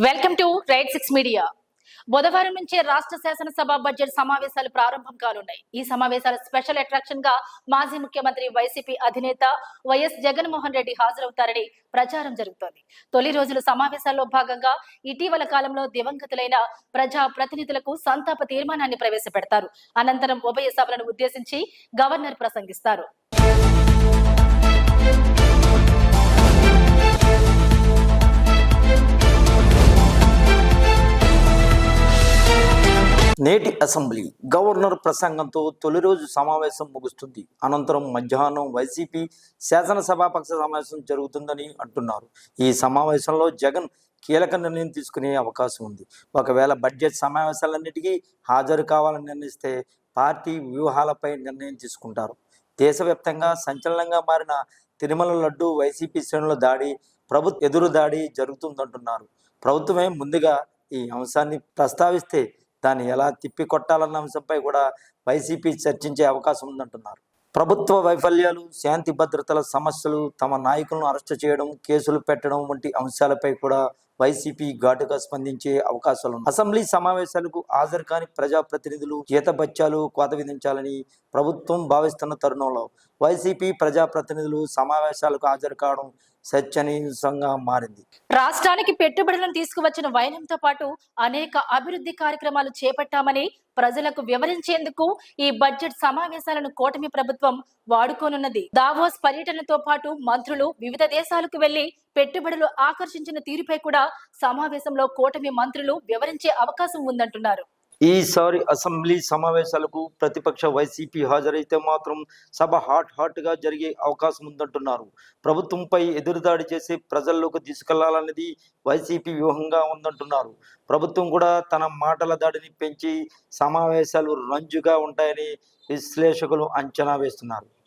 Welcome to right 6 media. బుధవారం నుంచే రాష్ట్ర శాసనసభ బడ్జెట్ సమావేశాలు ప్రారంభం కానున్నాయి. ఈ సమావేశాల స్పెషల్ అట్రాక్షన్ గా మాజీ ముఖ్యమంత్రి వైసీపీ అధినేత వైఎస్ జగన్మోహన్ రెడ్డి హాజరవుతారని ప్రచారం జరుగుతోంది. తొలి రోజుల సమావేశాల్లో భాగంగా ఇటీవల కాలంలో దివంగతులైన ప్రజా ప్రతినిధులకు సంతాప తీర్మానాన్ని ప్రవేశపెడతారు. అనంతరం ఉభయ సభలను ఉద్దేశించి గవర్నర్ ప్రసంగిస్తారు. నేటి అసెంబ్లీ గవర్నర్ ప్రసంగంతో తొలి రోజు సమావేశం ముగుస్తుంది. అనంతరం మధ్యాహ్నం వైసీపీ శాసనసభాపక్ష సమావేశం జరుగుతుందని అంటున్నారు. ఈ సమావేశంలో జగన్ కీలక నిర్ణయం తీసుకునే అవకాశం ఉంది. ఒకవేళ బడ్జెట్ సమావేశాలన్నిటికీ హాజరు కావాలని నిర్ణయిస్తే పార్టీ వ్యూహాలపై నిర్ణయం తీసుకుంటారు. దేశవ్యాప్తంగా సంచలనంగా మారిన తిరుమల లడ్డు వైసీపీ శ్రేణుల దాడి, ప్రభుత్వ ఎదురు దాడి జరుగుతుందంటున్నారు. ప్రభుత్వమే ముందుగా ఈ అంశాన్ని ప్రస్తావిస్తే దాన్ని ఎలా తిప్పికొట్టాలన్న అంశంపై కూడా వైసీపీ చర్చించే అవకాశం ఉందంటున్నారు. ప్రభుత్వ వైఫల్యాలు, శాంతి భద్రతల సమస్యలు, తమ నాయకులను అరెస్టు చేయడం, కేసులు పెట్టడం వంటి అంశాలపై కూడా వైసీపీ ఘాటుగా స్పందించే అవకాశాలు ఉన్నాయి. అసెంబ్లీ సమావేశాలకు హాజరు కాని ప్రజాప్రతినిధులు జీతభత్యాలు కోత విధించాలని ప్రభుత్వం భావిస్తున్న తరుణంలో వైసీపీ ప్రజాప్రతినిధులు సమావేశాలకు హాజరు కావడం చర్చనీయాంశంగా మారింది. రాష్ట్రానికి పెట్టుబడులను తీసుకువచ్చిన వైనంతో పాటు అనేక అభివృద్ధి కార్యక్రమాలు చేపట్టామని ప్రజలకు వివరించేందుకు ఈ బడ్జెట్ సమావేశాలను కూటమి ప్రభుత్వం వాడుకోనున్నది. దావోస్ పర్యటనతో పాటు మంత్రులు వివిధ దేశాలకు వెళ్లి పెట్టుబడులు ఆకర్షించిన తీరుపై కూడా సమావేశంలో కూటమి మంత్రులు వివరించే అవకాశం ఉందంటున్నారు. ఈసారి అసెంబ్లీ సమావేశాలకు ప్రతిపక్ష వైసీపీ హాజరైతే మాత్రం సభ హాట్ గా జరిగే అవకాశం ఉందంటున్నారు. ప్రభుత్వంపై ఎదురుదాడి చేసి ప్రజల్లోకి తీసుకెళ్లాలన్నది వైసీపీ వ్యూహంగా ఉందంటున్నారు. ప్రభుత్వం కూడా తన మాటల దాడిని పెంచి సమావేశాలు రంజుగా ఉంటాయని విశ్లేషకులు అంచనా వేస్తున్నారు.